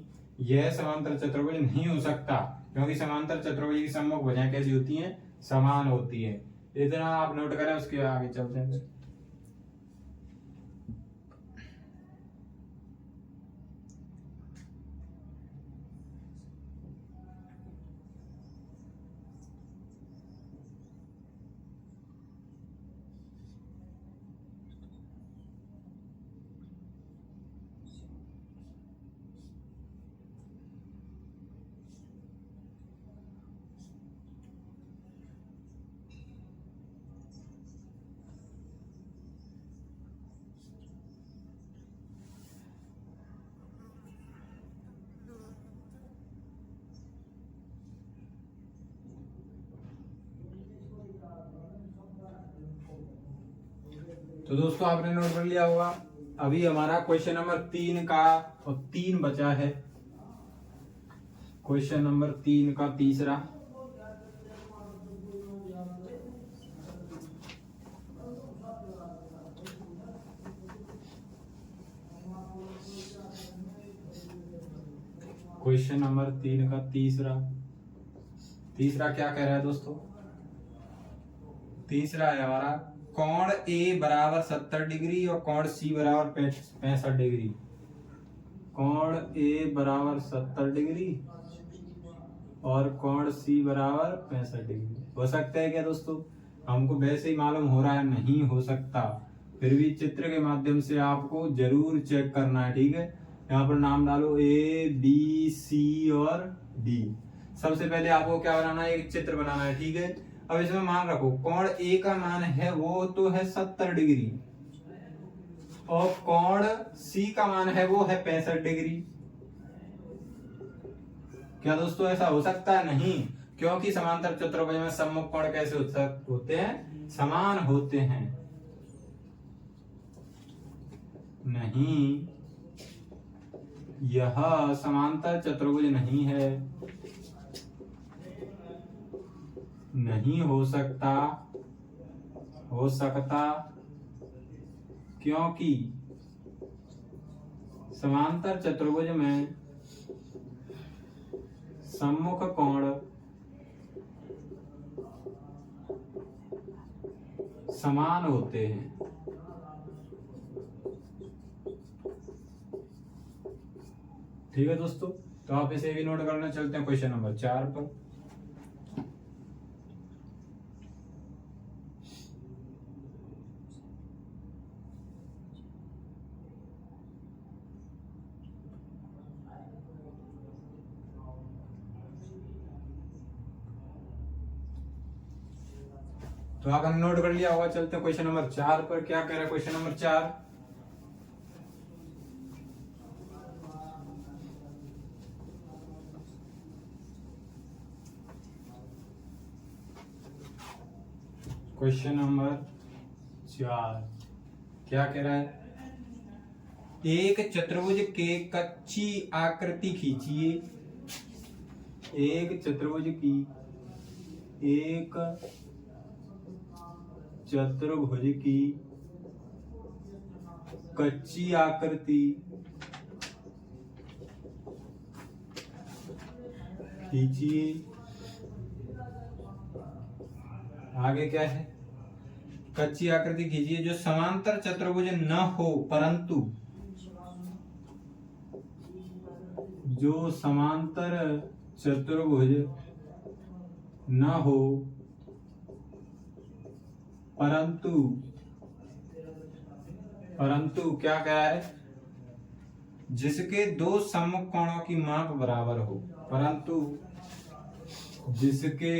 यह समांतर चतुर्भुज नहीं हो सकता, क्योंकि समांतर चतुर्भुज की सम्मुख भुजाएं कैसी होती हैं? समान होती है। इतना आप नोट करें, उसके आगे चलते हैं। तो दोस्तों आपने नोट कर लिया होगा। अभी हमारा क्वेश्चन नंबर 3 का और 3 बचा है। क्वेश्चन नंबर 3 का तीसरा। क्वेश्चन नंबर 3 का तीसरा क्या कह रहा है दोस्तों? तीसरा है हमारा कोण ए बराबर 70 डिग्री और कोण सी बराबर 65 डिग्री। कोण ए बराबर 70 डिग्री और कोण सी बराबर 65 डिग्री हो सकता है क्या दोस्तों? हमको वैसे ही मालूम हो रहा है नहीं हो सकता, फिर भी चित्र के माध्यम से आपको जरूर चेक करना है। ठीक है, यहाँ पर नाम डालो ए बी सी और डी। सबसे पहले आपको क्या बनाना है? एक चित्र बनाना है। ठीक है, अब इसमें मान रखो कोण ए का मान है वो तो है 70 डिग्री और कोण सी का मान है वो है 65 डिग्री। क्या दोस्तों ऐसा हो सकता है? नहीं, क्योंकि समांतर चतुर्भुज में सम्मुख कोण कैसे होते हैं? समान होते हैं। नहीं, यह समांतर चतुर्भुज नहीं है, नहीं हो सकता, क्योंकि समांतर चतुर्भुज में सम्मुख कोण समान होते हैं। ठीक है दोस्तों, तो आप इसे भी नोट करना। चलते हैं क्वेश्चन नंबर 4 पर। तो आप हमने नोट कर लिया होगा। चलते हैं क्वेश्चन नंबर 4 पर। क्या कह रहा है क्वेश्चन नंबर 4? क्वेश्चन नंबर 4 क्या कह रहा है? एक चतुर्भुज के कच्ची आकृति खींचिए। एक चतुर्भुज की कच्ची आकृति खींचिए। आगे क्या है? कच्ची आकृति खींचिए जो समांतर चतुर्भुज न हो परंतु जो समांतर चतुर्भुज न हो परंतु क्या कह रहा है, जिसके दो सम्मुख कोणों की माप बराबर हो, परंतु जिसके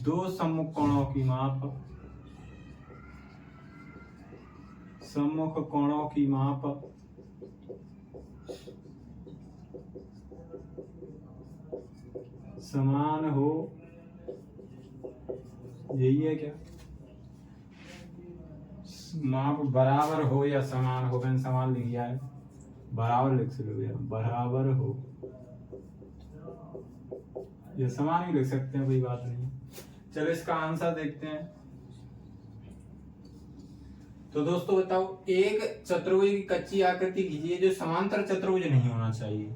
दो सम्मुख कोणों की माप समान हो, यही है क्या, माप बराबर हो या समान हो, मैंने समान लिख दिया है, बराबर लिख सकते हैं, बराबर हो या समान ही लिख सकते हैं, कोई बात नहीं। चलो इसका आंसर देखते हैं। तो दोस्तों बताओ, एक चतुर्भुज की कच्ची आकृति कीजिए जो समांतर चतुर्भुज नहीं होना चाहिए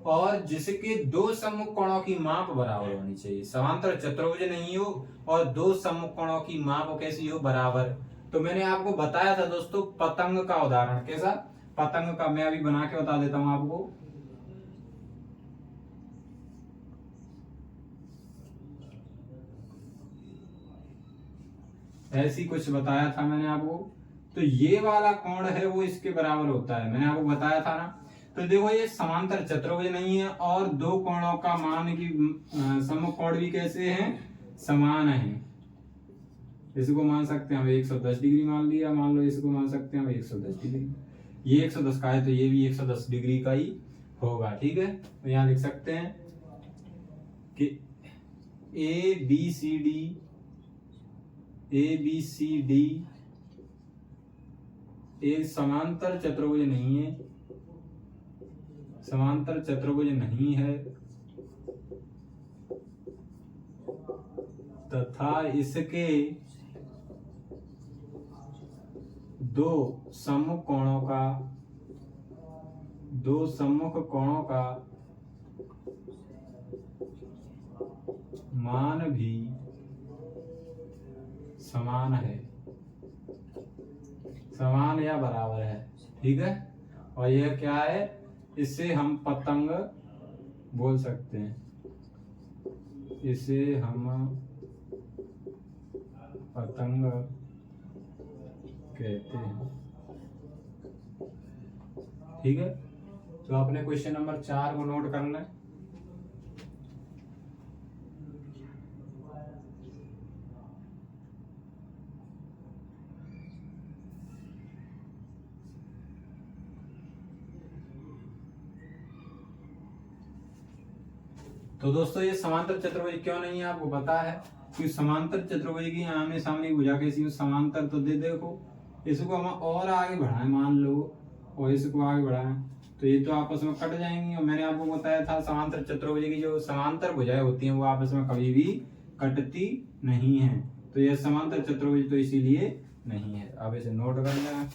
और जिसके दो सम्मुख कोणों की माप बराबर होनी चाहिए। समांतर चतुर्भुज नहीं हो और दो सम्मुख कोणों की माप कैसी हो, बराबर। तो मैंने आपको बताया था दोस्तों पतंग का उदाहरण, कैसा, पतंग का, मैं अभी बना के बता देता हूं आपको। ऐसी कुछ बताया था मैंने आपको। तो ये वाला कोण है वो इसके बराबर होता है, मैंने आपको बताया था ना। तो देखो ये समांतर चतुर्भुज नहीं है और दो कोणों का मान की सम्मुख कोण भी कैसे हैं, समान है। इसको मान सकते हैं हम 110 डिग्री मान लिया, मान लो इसको मान सकते हैं हम 110 डिग्री, ये 110 का है तो ये भी 110 डिग्री का ही होगा, ठीक है। तो यहाँ लिख सकते हैं कि ए बी सी डी एक समांतर चतुर्भुज नहीं है, समांतर चतुर्भुज नहीं है तथा इसके दो सम्मुख कोणों का मान भी समान है, समान या बराबर है, ठीक है। और यह क्या है, इसे हम पतंग बोल सकते हैं, इसे हम पतंग कहते हैं, ठीक है। तो आपने क्वेश्चन नंबर 4 को नोट करना है। तो दोस्तों ये समांतर चतुर्भुज क्यों नहीं है आपको पता है, कि समांतर चतुर्भुज की आमने सामने की भुजा कैसी, समांतर तो दे देखो, इसको हम और आगे बढ़ाएं मान लो और इसको आगे बढ़ाएं तो ये तो आपस में कट जाएंगी। और मैंने आपको बताया था समांतर चतुर्भुज की जो समांतर भुजाएं होती हैं वो आपस में कभी भी कटती नहीं है, तो यह समांतर चतुर्भुज तो इसीलिए नहीं है। अब इसे नोट कर लेना।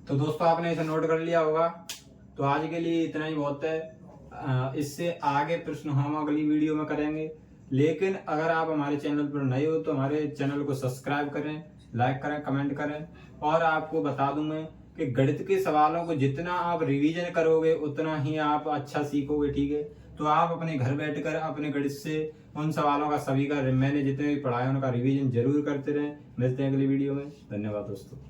तो दोस्तों आपने इसे नोट कर लिया होगा। तो आज के लिए इतना ही बहुत है, इससे आगे प्रश्न हम अगली वीडियो में करेंगे। लेकिन अगर आप हमारे चैनल पर नए हो तो हमारे चैनल को सब्सक्राइब करें, लाइक करें, कमेंट करें। और आपको बता दूं मैं कि गणित के सवालों को जितना आप रिवीजन करोगे उतना ही आप अच्छा सीखोगे, ठीक है। तो आप अपने घर बैठकर अपने गणित से उन सवालों का सभी का मैंने जितने भी पढ़ाया उनका रिवीजन जरूर करते रहें। मिलते हैं अगली वीडियो में। धन्यवाद दोस्तों।